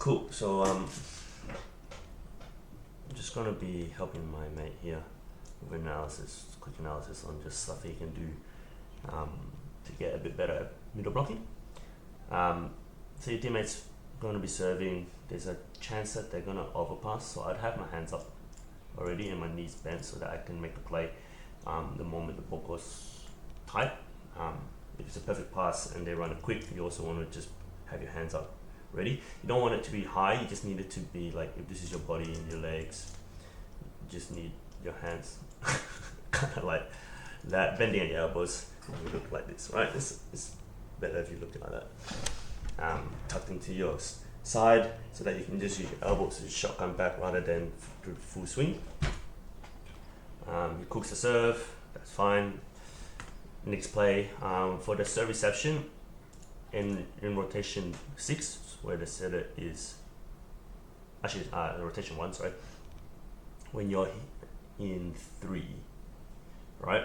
Cool. So I'm just gonna be helping my mate here with quick analysis on just stuff he can do to get a bit better at middle blocking. So your teammate's going to be serving. There's a chance that they're gonna overpass, so I'd have my hands up already and my knees bent so that I can make the play the moment the ball goes tight. If it's a perfect pass and they run it quick, you also want to just have your hands up ready. You don't want it to be high, you just need it to be like, if this is your body and your legs, you just need your hands kind of like that, bending at your elbows, and you look like this, right? It's better if you look like that. Tucked into your side so that you can just use your elbows to shotgun back rather than do the full swing. You cook the serve, that's fine. Next play, for the serve reception in rotation 6, where the setter is actually rotation 1, sorry, when you're in 3, right?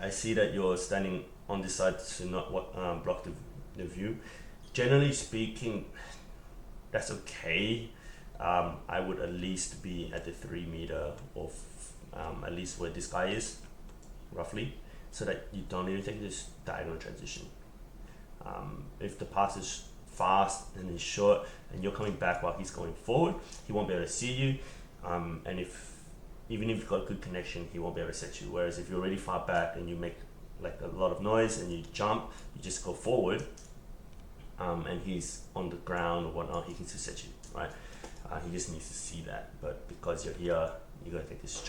I see that you're standing on this side to not block the view. Generally speaking, that's okay. I would at least be at the 3 meter of at least where this guy is, roughly, so that you don't even take this diagonal transition. If the pass is fast and it's short and you're coming back while he's going forward, he won't be able to see you, and even if you've got good connection, he won't be able to set you. Whereas if you're really far back and you make like a lot of noise and you jump, you just go forward, and he's on the ground or whatnot, he can still set you, right? He just needs to see that. But because you're here, you gotta take this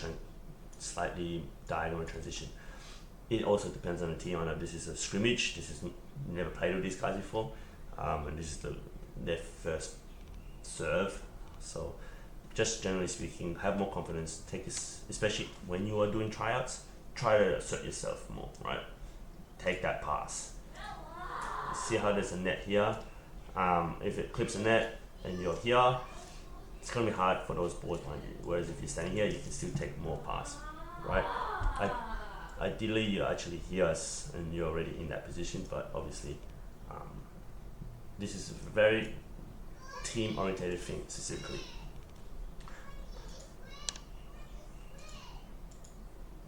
slightly diagonal transition. It also depends on the team. I know this is a scrimmage. This is never played with these guys before, and this is their first serve. So, just generally speaking, have more confidence. Take this, especially when you are doing tryouts. Try to assert yourself more, right? Take that pass. See how there's a net here. If it clips a net and you're here, it's gonna be hard for those balls behind you. Whereas if you're standing here, you can still take more pass, right? Ideally, you're actually here and you're already in that position, but obviously, this is a very team-oriented thing specifically.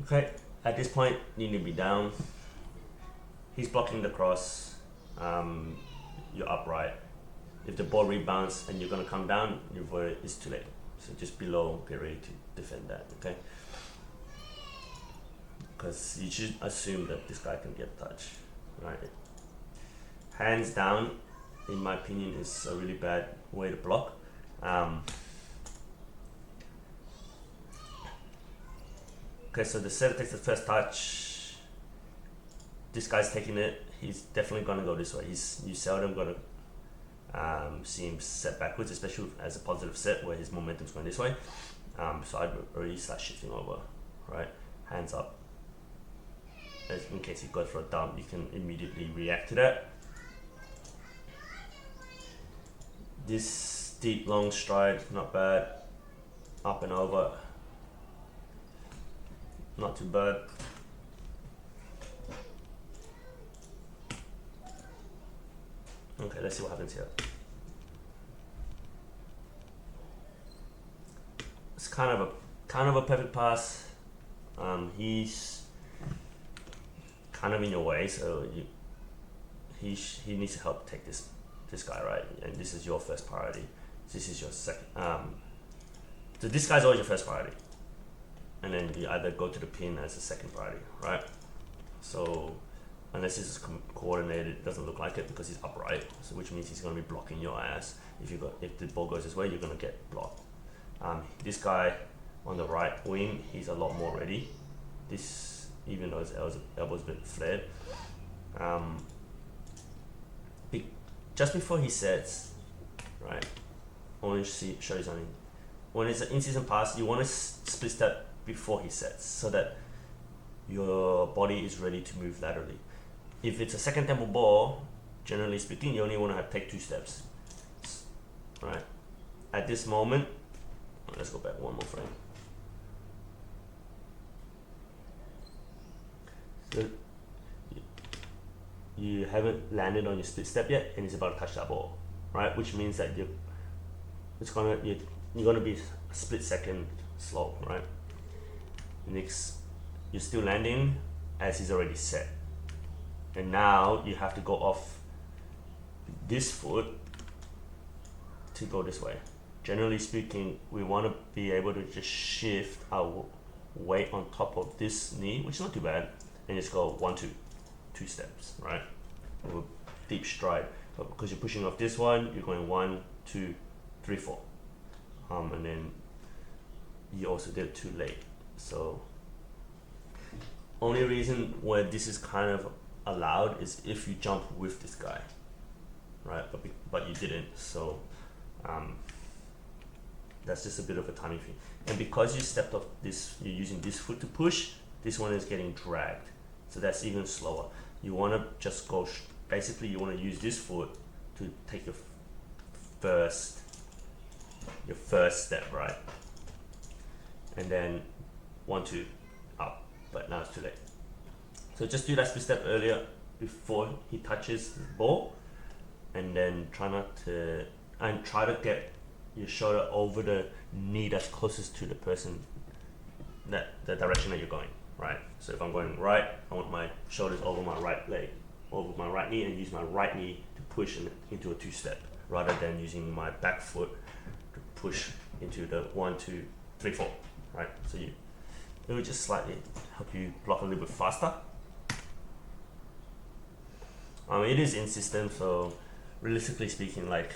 Okay, at this point, you need to be down. He's blocking the cross. You're upright. If the ball rebounds and you're gonna come down, it's too late. So just below, get ready to defend that, okay? Because you should assume that this guy can get touch, right? Hands down, in my opinion, is a really bad way to block. Okay, so the setter takes the first touch. This guy's taking it. He's definitely gonna go this way. You seldom gonna see him set backwards, especially as a positive set where his momentum's going this way. So I'd already start shifting over, right? Hands up. In case he goes for a dump, you can immediately react to that. This deep long stride, not bad. Up and over, not too bad. Okay, let's see what happens here. It's kind of a perfect pass. He's kind of in your way, so he needs to help take this guy, right? And this is your first priority. This is your second. So this guy's always your first priority, and then you either go to the pin as a second priority, right? So unless this is coordinated, it doesn't look like it because he's upright, so which means he's going to be blocking your ass. If the ball goes this way, you're going to get blocked. This guy on the right wing, he's a lot more ready. This, even though his elbow's a bit flared, just before he sets, right? I want to show you something. When it's an in-season pass, you want to split step before he sets so that your body is ready to move laterally. If it's a second tempo ball, generally speaking, you only want to take 2 steps, right? At this moment, let's go back one more frame. So you haven't landed on your split step yet, and it's about to touch that ball. right? Which means that you're gonna be a split second slow, right? Next, you're still landing as he's already set, and now you have to go off this foot to go this way. Generally speaking, we want to be able to just shift our weight on top of this knee, which is not too bad, and just go 1, 2, 2 steps, right? With a deep stride. But because you're pushing off this one, you're going 1, 2, 3, 4, and then you also did it too late. So only reason where this is kind of allowed is if you jump with this guy, right? But you didn't, so that's just a bit of a timing thing. And because you stepped off this, you're using this foot to push, this one is getting dragged, so that's even slower. You want to just go basically you want to use this foot to take your first step, right? And then 1, 2 up, but now it's too late. So just do that split step earlier before he touches the ball, and then try to get your shoulder over the knee that's closest to the person, the direction that you're going, right? So if I'm going right, I want my shoulders over my right leg, over my right knee, and use my right knee to push into a 2-step, rather than using my back foot to push into the 1, 2, 3, 4, right? So it will just slightly help you block a little bit faster. It is in system, so realistically speaking, like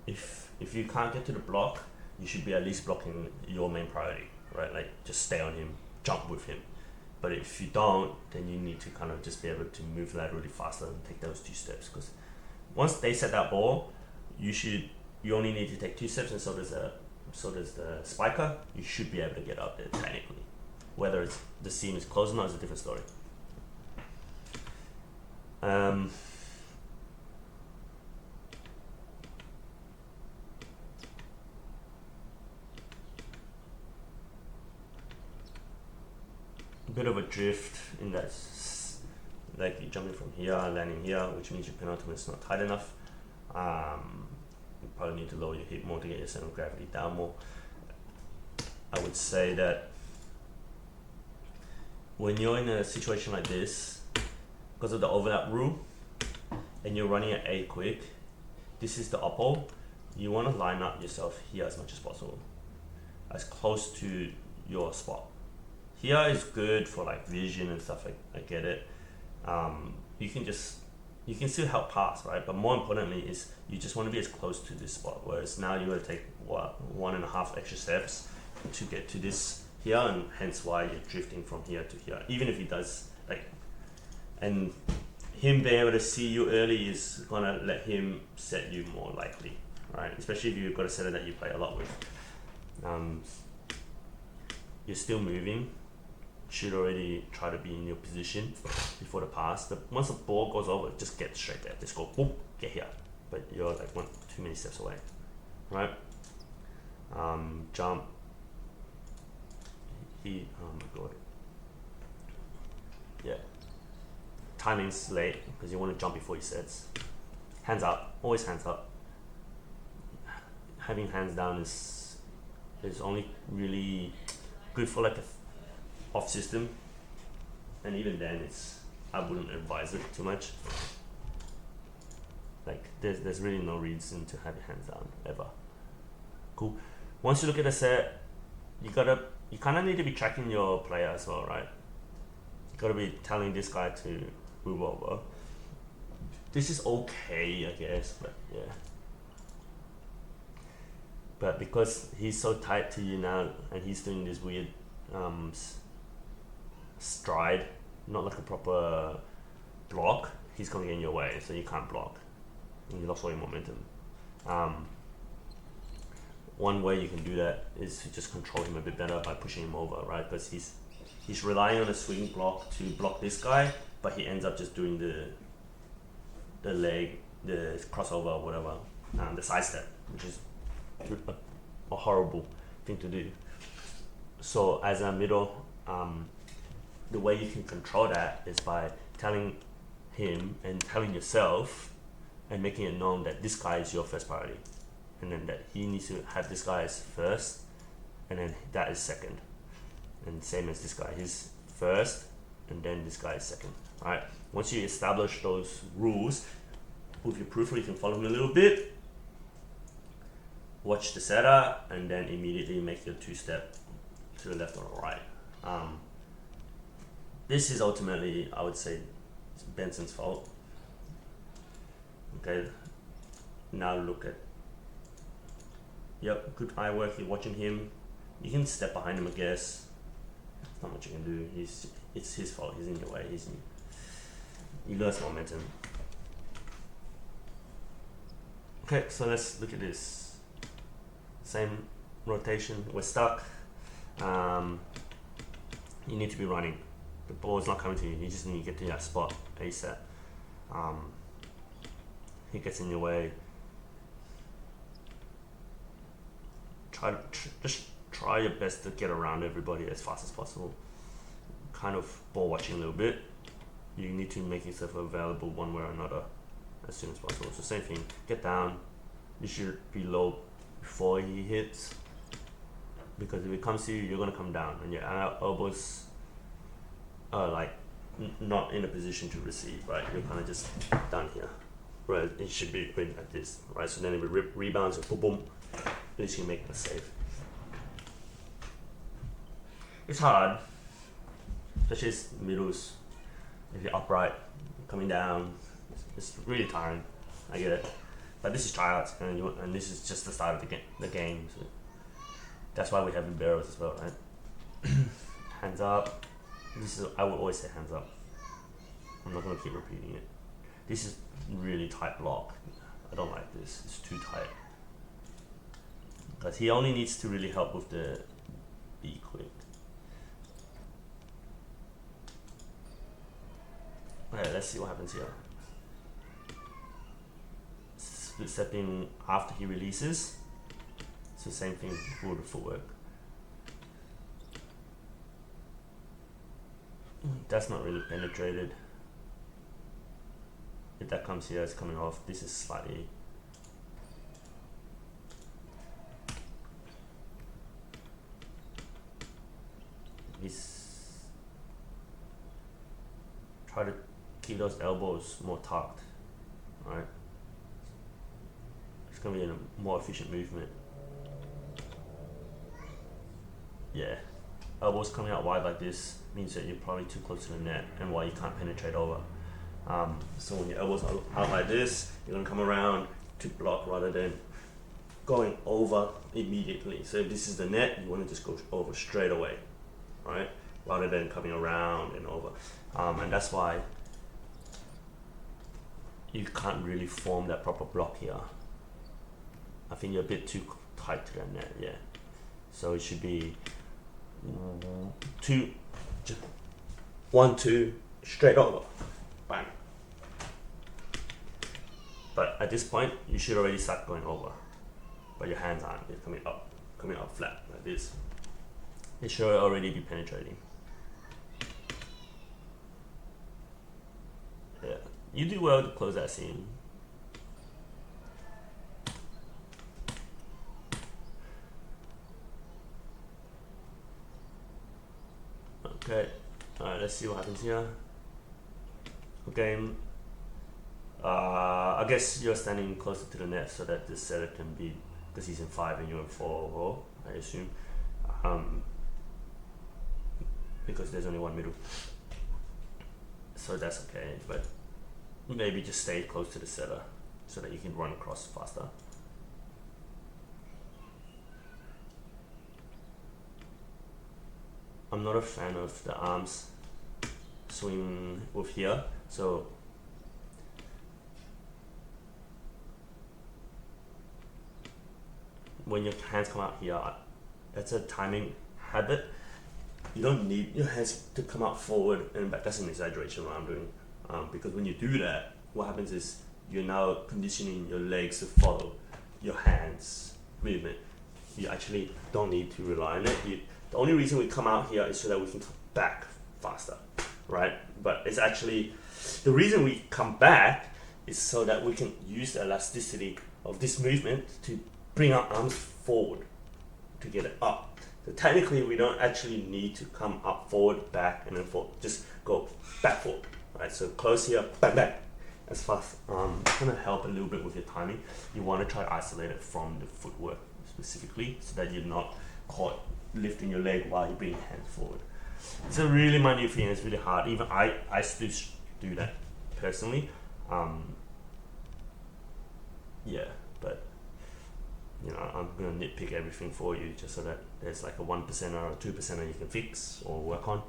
if you can't get to the block, you should be at least blocking your main priority, right? Like just stay on him, jump with him. But if you don't, then you need to kind of just be able to move laterally faster and take those 2 steps. Because once they set that ball, you only need to take 2 steps, and so does the spiker. You should be able to get up there technically. Whether it's the seam is closed or not is a different story. A bit of a drift in that, like you're jumping from here, landing here, which means your penultimate is not tight enough. You probably need to lower your hip more to get your center of gravity down more. I would say that when you're in a situation like this, because of the overlap rule, and you're running at A quick, this is the oppo. You want to line up yourself here as much as possible, as close to your spot. Here is good for like vision and stuff, like I get it. You can still help pass, right? But more importantly is you just want to be as close to this spot, whereas now you got to take 1.5 extra steps to get to this here, and hence why you're drifting from here to here. Even if he does, like, and him being able to see you early is gonna let him set you more likely, right? Especially if you've got a setter that you play a lot with. You're still moving, should already try to be in your position before the pass. But once the ball goes over, just get straight there. Just go, boom, get here. But you're like too many steps away, right? Jump. Oh my god. Yeah. Timing's late because you want to jump before he sets. Hands up, always hands up. Having hands down is only really good for like a off system, and even then I wouldn't advise it too much. Like there's really no reason to have your hands down ever. Cool. Once you look at a set, you kind of need to be tracking your player as well, right? You gotta be telling this guy to move over. This is okay, I guess, but yeah. But because he's so tight to you now, and he's doing this weird stride, not like a proper block, he's gonna get in your way, so you can't block, and you lost all your momentum. One way you can do that is to just control him a bit better by pushing him over, right? Because he's relying on a swing block to block this guy, but he ends up just doing the leg, the crossover or whatever, the side step, which is a horrible thing to do. So as a middle, the way you can control that is by telling him and telling yourself and making it known that this guy is your first priority, and then that he needs to have this guy as first, and then that is second, and same as this guy, he's first, and then this guy is second. All right. Once you establish those rules with your proof, you can follow me a little bit, watch the setup, and then immediately make your two-step to the left or the right. This is ultimately, I would say, Benson's fault. Okay, now look at, yep, good eye work, you're watching him. You can step behind him, I guess. There's not much you can do. It's his fault, he's in your way, he lost momentum. Okay, so let's look at this. Same rotation, we're stuck. You need to be running. The ball is not coming to you, you just need to get to that spot ASAP. He gets in your way. Just try your best to get around everybody as fast as possible. Kind of ball watching a little bit. You need to make yourself available one way or another as soon as possible. So same thing, get down. You should be low before he hits, because if it comes to you, you're gonna come down, and your elbows are like not in a position to receive, right? You're kind of just down here, right? It should be going like this, right? So then if it rebounds, boom, boom, at least you make a save. It's hard, especially as middles. If you're upright, coming down, it's really tiring. I get it, but this is tryouts, and this is just the start of the game. So that's why we have barrels as well, right? Hands up. I would always say hands up. I'm not gonna keep repeating it. This is really tight block. I don't like this. It's too tight. Because he only needs to really help with the be quick. Okay, let's see what happens here. Split stepping after he releases. It's the same thing for the footwork. That's not really penetrated. If that comes here, it's coming off. This is slightly. Try to keep those elbows more tucked, right? It's gonna be a more efficient movement. Yeah, elbows coming out wide like this means that you're probably too close to the net, and why you can't penetrate over. So when your elbows are out like this, you're gonna come around to block rather than going over immediately. So if this is the net, you want to just go over straight away, right? Rather than coming around and over. And that's why you can't really form that proper block here. I think you're a bit too tight to the net, yeah. So it should be 1, 2, straight over, bang. But at this point, you should already start going over, but your hands aren't. They're coming up flat like this. It should already be penetrating. Yeah, you do well to close that seam. Okay, alright, let's see what happens here. Okay, I guess you're standing closer to the net so that this setter can be, because he's in 5 and you're in 4, I assume. Because there's only one middle. So that's okay, but maybe just stay close to the setter so that you can run across faster. I'm not a fan of the arms swing with here, so when your hands come out here, that's a timing habit. You don't need your hands to come out forward and back. That's an exaggeration what I'm doing, because when you do that, what happens is you're now conditioning your legs to follow your hands movement. You actually don't need to rely on it. The only reason we come out here is so that we can come back faster, right? But it's actually, the reason we come back is so that we can use the elasticity of this movement to bring our arms forward to get it up. So technically we don't actually need to come up, forward, back, and then forward. Just go back, forward, right? So close here, bang, bang, as fast. It's gonna help a little bit with your timing. You wanna try to isolate it from the footwork specifically so that you're not caught lifting your leg while you bring your hands forward. It's a really minute thing, it's really hard. Even I still do that personally. Yeah, but you know, I'm gonna nitpick everything for you just so that there's like a 1% or a 2% you can fix or work on.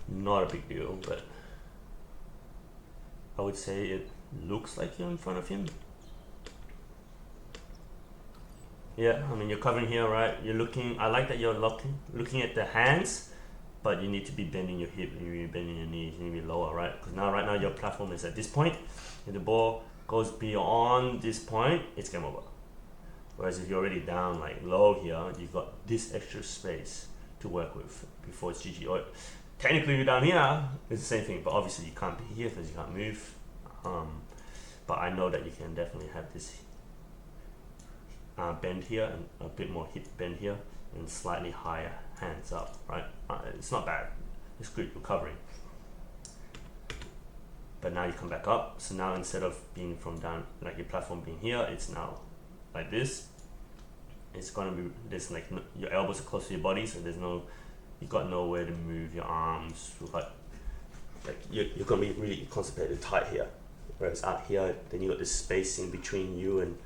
Not a big deal, but I would say it looks like you're in front of him. Yeah, I mean you're covering here, right? You're looking. I like that you're looking at the hands, but you need to be bending your hip, you need to be bending your knees, you need to be lower, right? Because right now your platform is at this point. If the ball goes beyond this point, it's game over. Whereas if you're already down like low here, you've got this extra space to work with before it's GG. Or technically you're down here, it's the same thing, but obviously you can't be here because you can't move. But I know that you can definitely have this bend here and a bit more hip bend here and slightly higher hands up, right? It's not bad, it's good recovering. But now you come back up, so now instead of being from down, like your platform being here, it's now like this. It's gonna be this, like your elbows are close to your body, so you got nowhere to move your arms. Like you're gonna be really concentrated tight here. Whereas out here, then you got this spacing between you and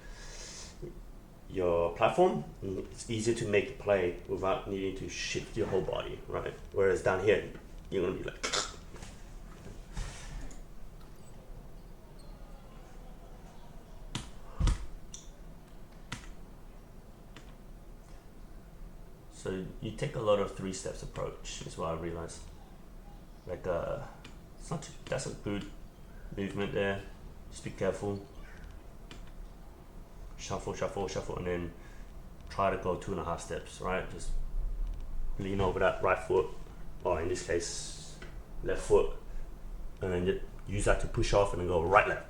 your platform. It's easier to make the play without needing to shift your whole body, right? Whereas down here, you're gonna be like. So you take a lot of 3 steps approach is what I realized. Like it's not that's a good movement there. Just be careful. Shuffle, shuffle, shuffle, and then try to go 2.5 steps, right? Just lean over that right foot, or in this case, left foot, and then just use that to push off and then go right, left.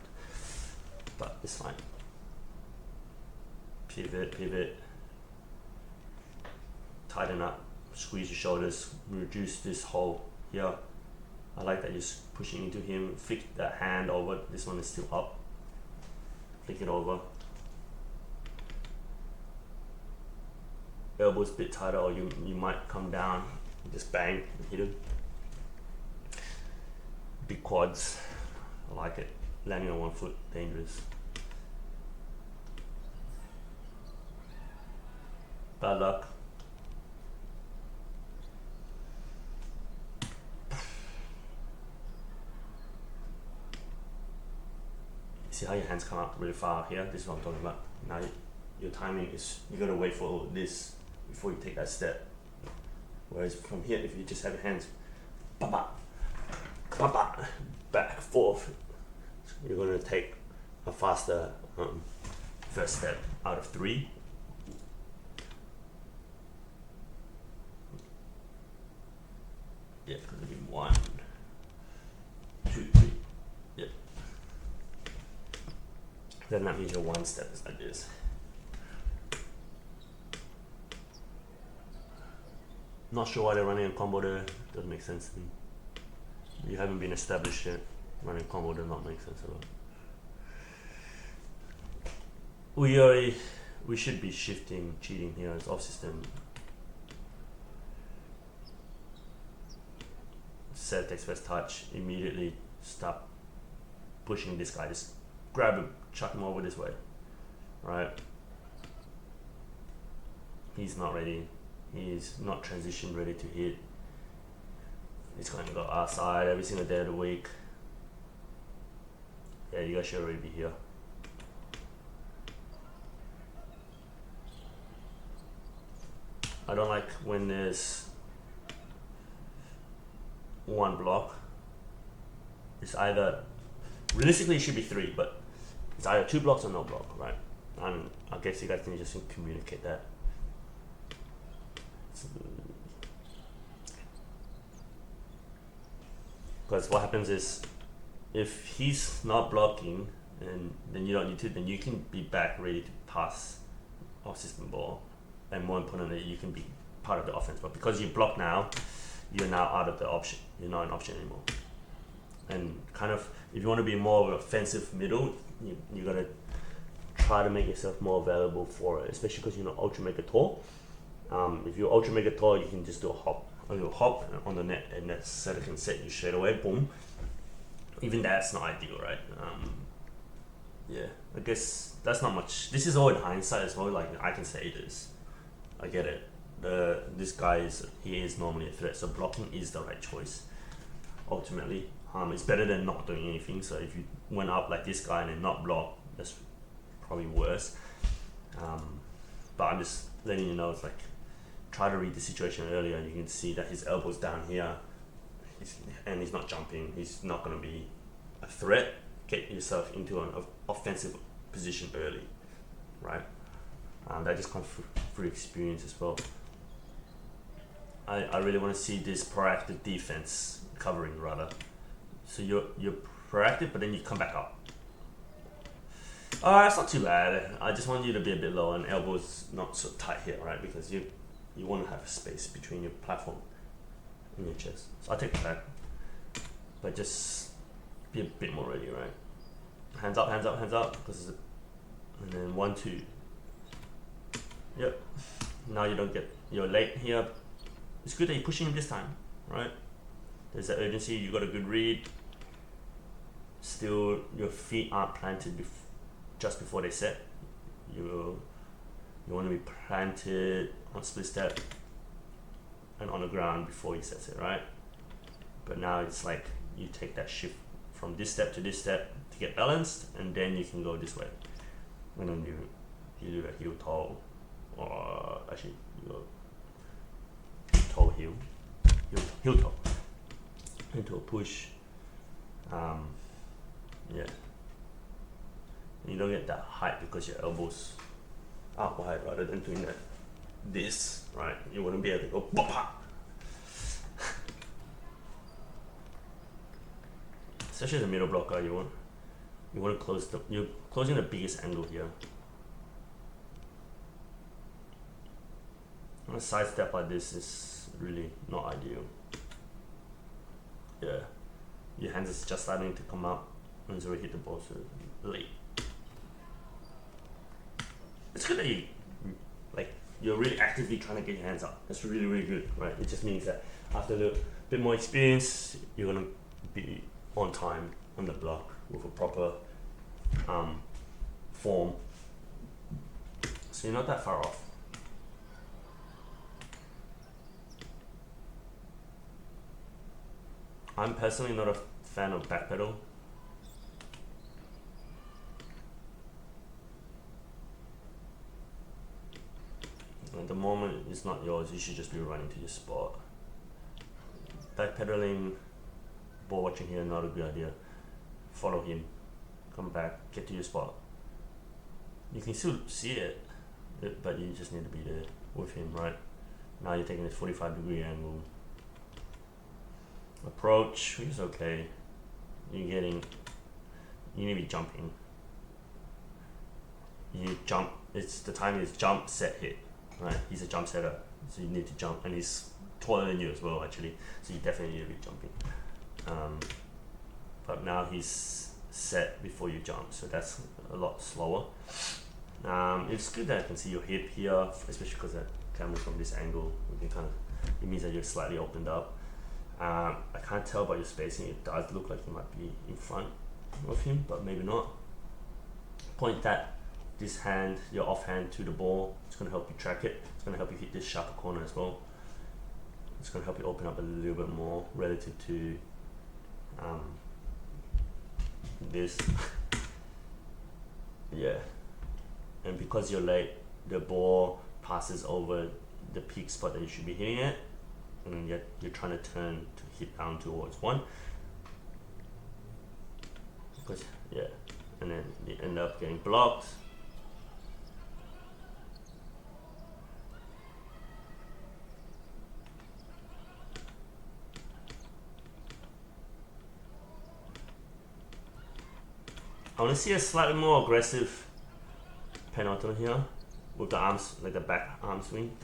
But it's fine. Pivot, pivot. Tighten up, squeeze your shoulders, reduce this hole here. I like that you're pushing into him. Flick that hand over. This one is still up. Flick it over. Elbows a bit tighter, or you might come down, just bang and hit him. Big quads. I like it. Landing on 1 foot, dangerous. Bad luck. See how your hands come up really far here? This is what I'm talking about. Now your timing is, you gotta wait for this before you take that step. Whereas from here, if you just have your hands, ba-ba, ba-ba, back, forth, you're gonna take a faster first step out of 3. Yeah, it's gonna be 1, 2, 3. Yep. Then that means your 1 step is like this. Not sure why they're running a combo there. Doesn't make sense to me. You haven't been established yet. Running a combo does not make sense at all. We should be shifting, cheating here. It's off system. Set express touch. Immediately stop pushing this guy. Just grab him, chuck him over this way. Right? He's not ready. He's not transition ready to hit. He's going to go outside every single day of the week. Yeah, you guys should already be here. I don't like when there's 1 block. It's either, realistically it should be 3, but it's either 2 blocks or no block, right? And I guess you guys can just communicate that. Because what happens is if he's not blocking, and then you don't need to, then you can be back ready to pass off system ball, and more importantly, you can be part of the offense. But because you block now, you're now out of the option. You're not an option anymore. And kind of, if you want to be more of an offensive middle, you gotta try to make yourself more available for it, especially because you're not ultra mega tall. If you're ultra mega tall, you can just do a little hop on the net, and that setter can set you straight away. Boom. Even that's not ideal, right? Yeah, I guess that's not much. This is all in hindsight as well. Like, I can say this, I get it. This guy is normally a threat, so blocking is the right choice. Ultimately, it's better than not doing anything. So if you went up like this guy and then not block, that's probably worse. But I'm just letting you know, it's like, try to read the situation earlier, and you can see that his elbow's down here, and he's not jumping. He's not going to be a threat. Get yourself into an offensive position early, right? That just comes through experience as well. I really want to see this proactive defense covering, rather. So you're proactive, but then you come back up. It's not too bad. I just want you to be a bit low, and elbows not so tight here, right? Because you want to have a space between your platform and your chest. So I'll take it back, but just be a bit more ready, right? Hands up, hands up, hands up. And then 1, 2. Yep. Now you're late here. It's good that you're pushing him this time, right? There's that urgency. You got a good read. Still, your feet aren't planted just before they set. You want to be planted on split step and on the ground before he sets it, right? But now it's like you take that shift from this step to this step to get balanced, and then you can go this way. And then you do a heel toe, or actually you go toe heel toe into a push. Yeah. And you don't get that height because your elbows out wide, rather than doing this, right? You wouldn't be able to go pop. Especially as a middle blocker, you want to close you're closing the biggest angle here. And a side step like this is really not ideal. Yeah, your hands is just starting to come up and it's already hit the ball, so late. It's good that you're really actively trying to get your hands up. That's really, really good, right? It just means that after a little bit more experience, you're gonna be on time on the block with a proper form. So you're not that far off. I'm personally not a fan of backpedal. At the moment, it's not yours. You should just be running to your spot. Backpedaling, ball watching here, not a good idea. Follow him, come back, get to your spot. You can still see it, but you just need to be there with him, right? Now you're taking this 45-degree angle. Approach, which is okay. You need to be jumping. You jump, the time is jump, set, hit. Right, he's a jump setter, so you need to jump, and he's taller than you as well, actually. So you definitely need to be jumping. But now he's set before you jump, so that's a lot slower. It's good that I can see your hip here, especially because the camera's from this angle. We can it means that you're slightly opened up. I can't tell by your spacing. It does look like you might be in front of him, but maybe not. Point this hand, your offhand, to the ball. It's going to help you track it. It's going to help you hit this sharper corner as well. It's going to help you open up a little bit more relative to this. Yeah. And because you're late, the ball passes over the peak spot that you should be hitting it, and yet you're trying to turn to hit down towards one. And then you end up getting blocked. want to see a slightly more aggressive penultimate here with the arms, like the back arm swing.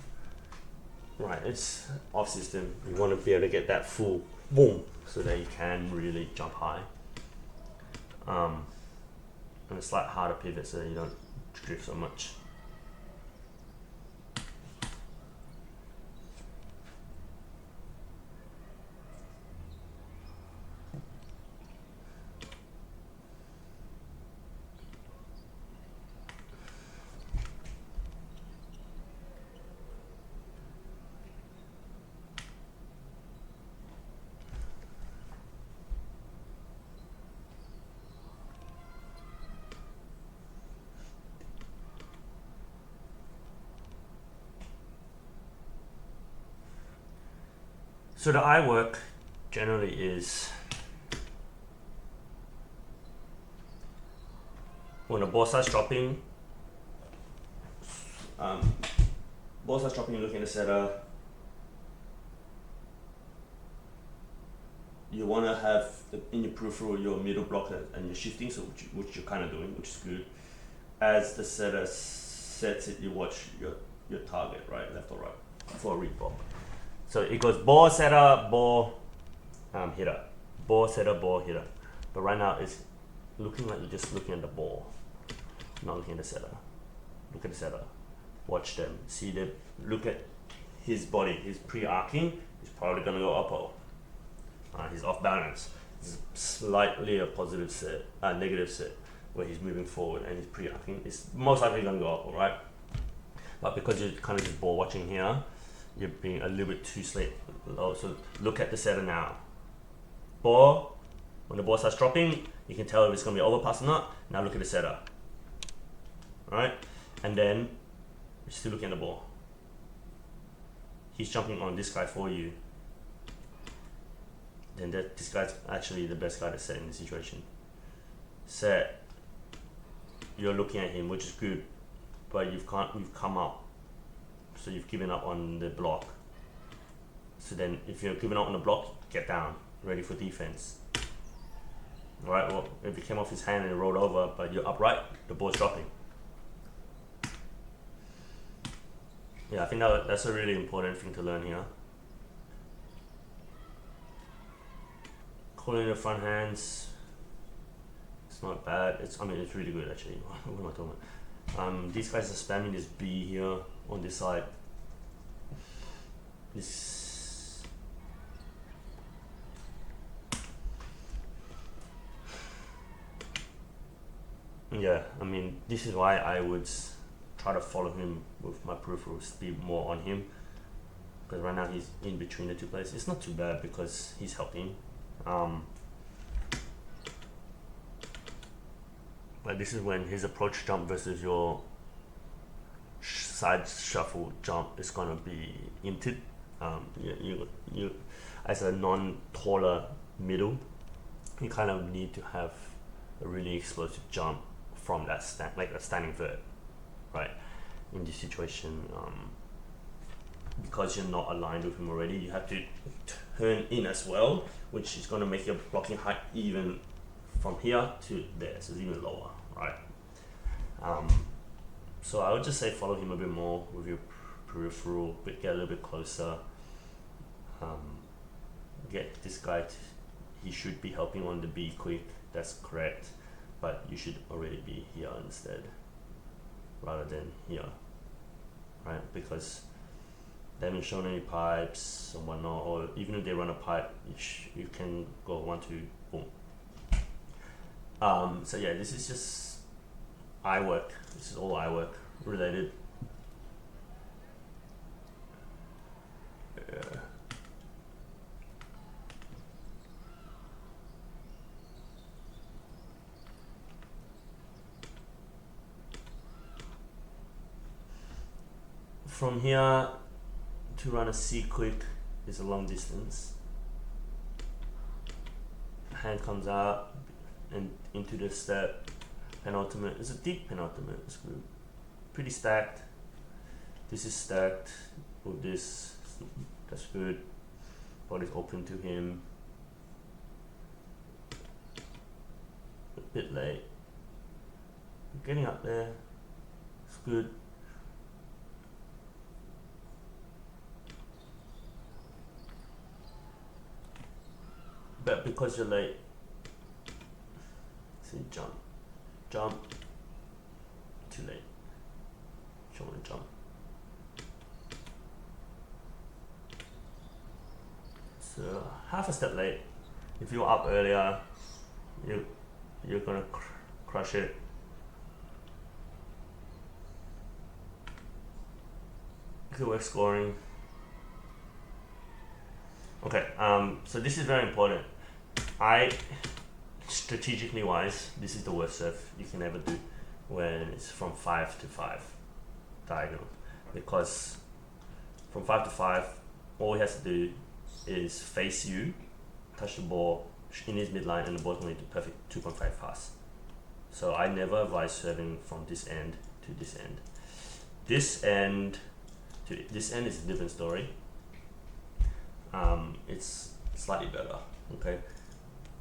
Right, it's off system. You want to be able to get that full boom so that you can really jump high. And a slight harder pivot so that you don't drift so much. So the eye work generally is when the ball starts dropping, you're looking at the setter. You want to have in your peripheral your middle block and you're shifting, so which you're kind of doing, which is good. As the setter sets it, you watch your target, right, left or right, for a read ball. So it goes ball, setter, ball, hitter. Ball, setter, ball, hitter. But right now it's looking like you're just looking at the ball, not looking at the setter. Look at the setter. Watch them. See them. Look at his body. He's pre-arcing. He's probably going to go upper. He's off balance. It's slightly a positive set, negative set, where he's moving forward and he's pre-arcing. It's most likely going to go upper, right? But because you're kind of just ball watching here, you're being a little bit too low. So look at the setter now. Ball, when the ball starts dropping, you can tell if it's going to be overpass or not. Now look at the setter. Alright? And then you're still looking at the ball. He's jumping on this guy for you. Then this guy's actually the best guy to set in the situation. Set. You're looking at him, which is good, but you've come up. So you've given up on the block. So then if you're giving up on the block, get down, ready for defense. Alright, well, if it came off his hand and it rolled over, but you're upright, the ball's dropping. Yeah, I think that's a really important thing to learn here. Calling the front hands, it's not bad. It's really good actually. What am I talking about? These guys are spamming this B here on this side. Yeah, I mean, this is why I would try to follow him with my peripheral speed more on him, because right now he's in between the two players. It's not too bad because he's helping. But this is when his approach jump versus your side shuffle jump is gonna be inted. You as a non-taller middle, you kind of need to have a really explosive jump from that like a standing vert, right? In this situation, because you're not aligned with him already, you have to turn in as well, which is going to make your blocking height even from here to there, so it's even lower, right? So I would just say follow him a bit more with your peripheral, but get a little bit closer. Get this guy he should be helping on the B quick, that's correct, but you should already be here instead rather than here, right? Because they haven't shown any pipes or whatnot, or even if they run a pipe, you can go 1, 2, boom. So yeah, this is just eye work. This is all eye work related. From here to run a C quick is a long distance. Hand comes out and into the step. Penultimate. It's a deep penultimate. It's good. Pretty stacked. This is stacked with this. That's good. Body's open to him. A bit late. getting up there. It's good. But because you're late, see, jump, too late. Don't want to jump. So half a step late. If you were up earlier, you're gonna crush it. Good work scoring. Okay, so this is very important. Strategically wise, this is the worst serve you can ever do when it's from 5 to 5 diagonal, because from 5 to 5, all he has to do is face you, touch the ball in his midline, and the ball's going to do perfect 2.5 pass. So I never advise serving from this end to this end. This end to this end is a different story. It's slightly better. Okay,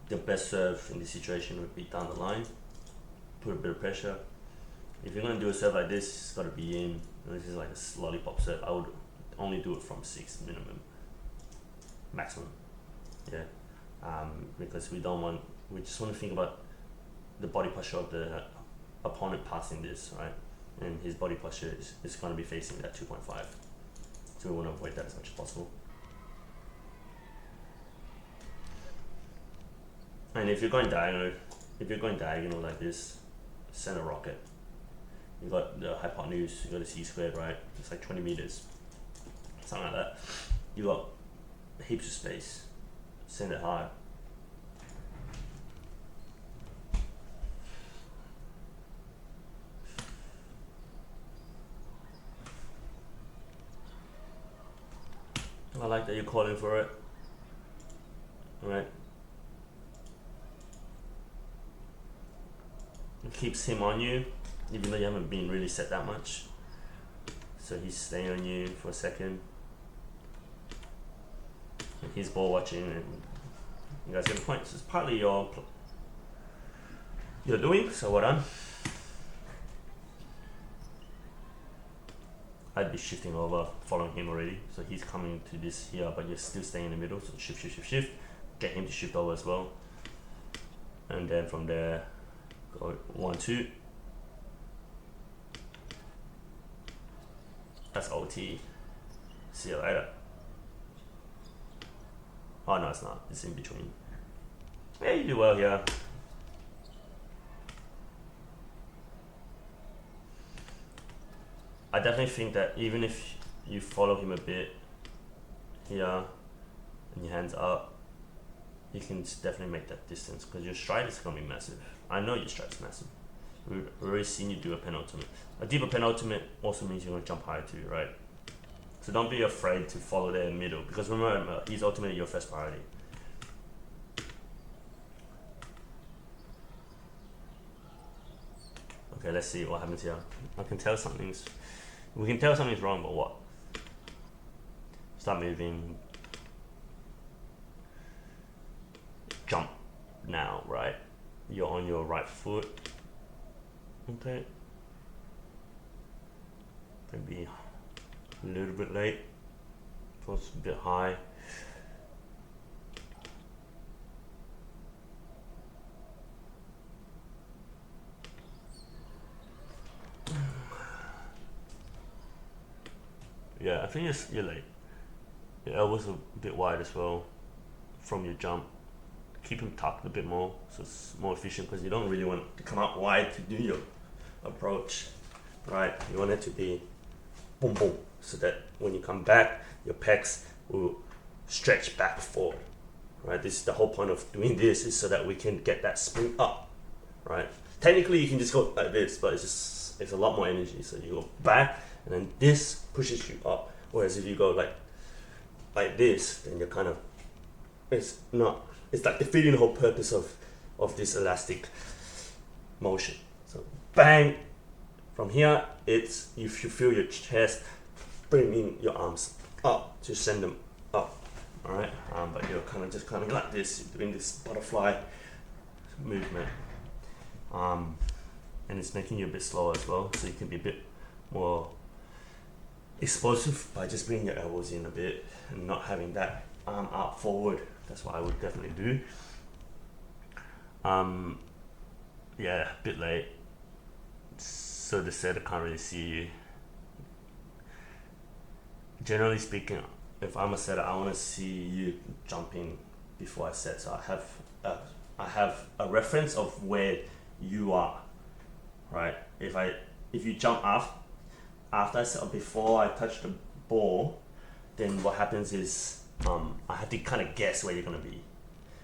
the best serve in this situation would be down the line, put a bit of pressure. If you're gonna do a serve like this, it's gotta be in. This is like a lollipop serve. I would only do it from 6 minimum, maximum. Yeah, because we just want to think about the body posture of the opponent passing this, right? And his body posture is going to be facing that 2.5. So we want to avoid that as much as possible. And if you're going diagonal like this, center rocket, you got the hypotenuse, you got the C squared, right? It's like 20 meters, something like that. You got heaps of space, send it high. I like that you're calling for it. Alright. It keeps him on you, even though you haven't been really set that much. So he's staying on you for a second. And he's ball watching, and you guys get the point. So it's partly your doing, so well done. I'd be shifting over, following him already. So he's coming to this here, but you're still staying in the middle. So shift. Get him to shift over as well. And then from there, go 1, 2. That's OT. See you later. Oh no, it's not. It's in between. Yeah, you do well here. I definitely think that even if you follow him a bit here and your hands up, you can definitely make that distance, because your stride is going to be massive. I know your stride is massive. We've already seen you do a penultimate. A deeper penultimate also means you're going to jump higher too, right? So don't be afraid to follow there in the middle, because remember, he's ultimately your first priority. Okay, let's see what happens here. We can tell something's wrong, but what? Start moving. Jump now, right? You're on your right foot. Okay. Maybe a little bit late. Plus a bit high. Yeah, I think you're late. Your elbows are a bit wide as well from your jump. Keep them tucked a bit more, so it's more efficient, because you don't really want to come out wide to do your approach, right? You want it to be boom boom, so that when you come back, your pecs will stretch back forward, right? This is the whole point of doing this, is so that we can get that spring up, right? Technically, you can just go like this, but it's a lot more energy. So you go back, and then this pushes you up. Whereas if you go like this, then you're kind of, it's like defeating the whole purpose of this elastic motion. So bang, from here, it's, if you feel your chest, bringing your arms up to send them up, all right? But you're kind of just coming like this, you're doing this butterfly movement. and it's making you a bit slower as well, so you can be a bit more explosive by just bringing your elbows in a bit and not having that arm out forward. That's what I would definitely do. Yeah, a bit late, so the setter can't really see you. Generally speaking, if I'm a setter, I want to see you jumping before I set, so I have a reference of where you are, right? If you jump after I set or before I touch the ball, then what happens is I have to kind of guess where you're gonna be.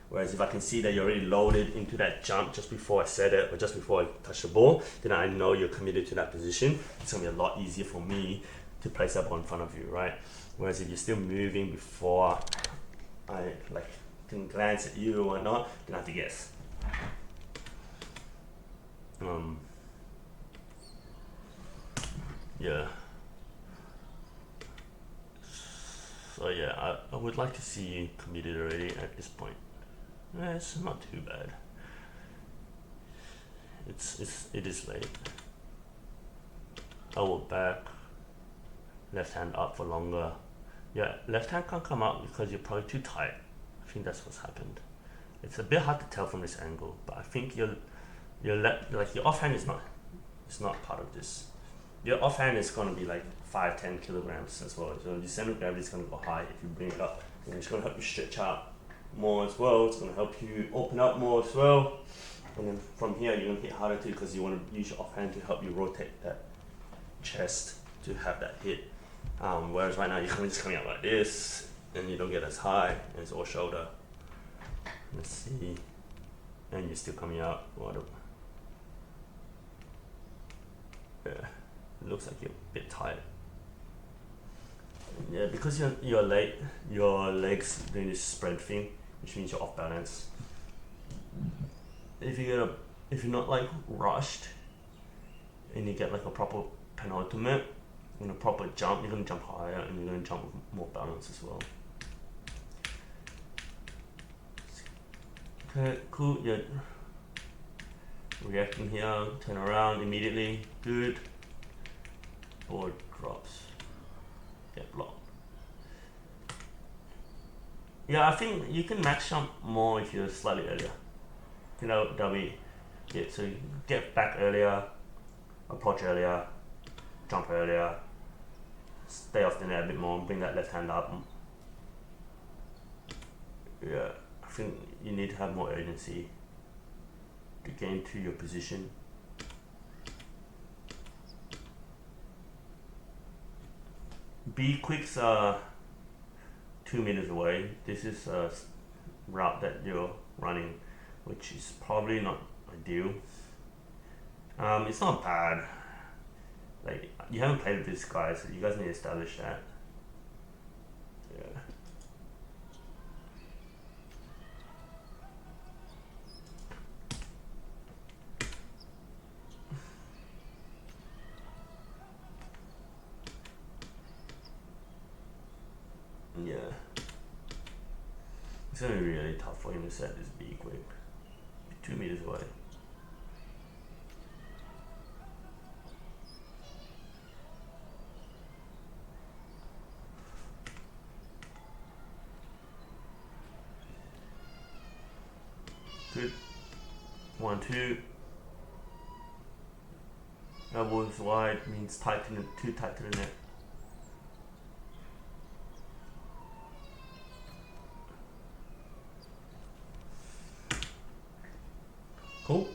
Whereas if I can see that you're already loaded into that jump just before I set it or just before I touch the ball, then I know you're committed to that position. It's gonna be a lot easier for me to place that ball in front of you, right? Whereas if you're still moving before I can glance at you or whatnot, then I have to guess. Yeah. So yeah, I would like to see you committed already at this point. It's not too bad. It is late. Elbow back, left hand up for longer. Yeah, left hand can't come out because you're probably too tight. I think that's what's happened. It's a bit hard to tell from this angle, but I think your offhand is not part of this. Your offhand is gonna be like 5-10 kilograms as well. So the center of gravity is gonna go high if you bring it up, and it's gonna help you stretch out more as well. It's gonna help you open up more as well. And then from here you're gonna hit harder too because you wanna use your offhand to help you rotate that chest to have that hit. Whereas right now you're just coming out like this and you don't get as high and it's all shoulder. Let's see. And you're still coming out. Yeah, it looks like you're a bit tight. Yeah, because you're late, your legs doing this spread thing, which means you're off balance. If you're not like rushed and you get like a proper penultimate and a proper jump, you're gonna jump higher and you're gonna jump with more balance as well. Okay, cool. You're reacting here, turn around immediately. Good. Board drops. Get blocked. Yeah, I think you can max jump more if you're slightly earlier. You know, that'll be it. So you get back earlier, approach earlier, jump earlier, stay off the net a bit more, bring that left hand up. Yeah, I think you need to have more urgency to get into your position. B quicks are 2 meters away. This is a route that you're running, which is probably not ideal. It's not bad. Like, you haven't played with this guy, so you guys need to establish that. Yeah. Yeah. It's gonna be really tough for him to set this B quick. 2 meters away. Good. 1-2. Elbows wide means too tight to the net. Cool.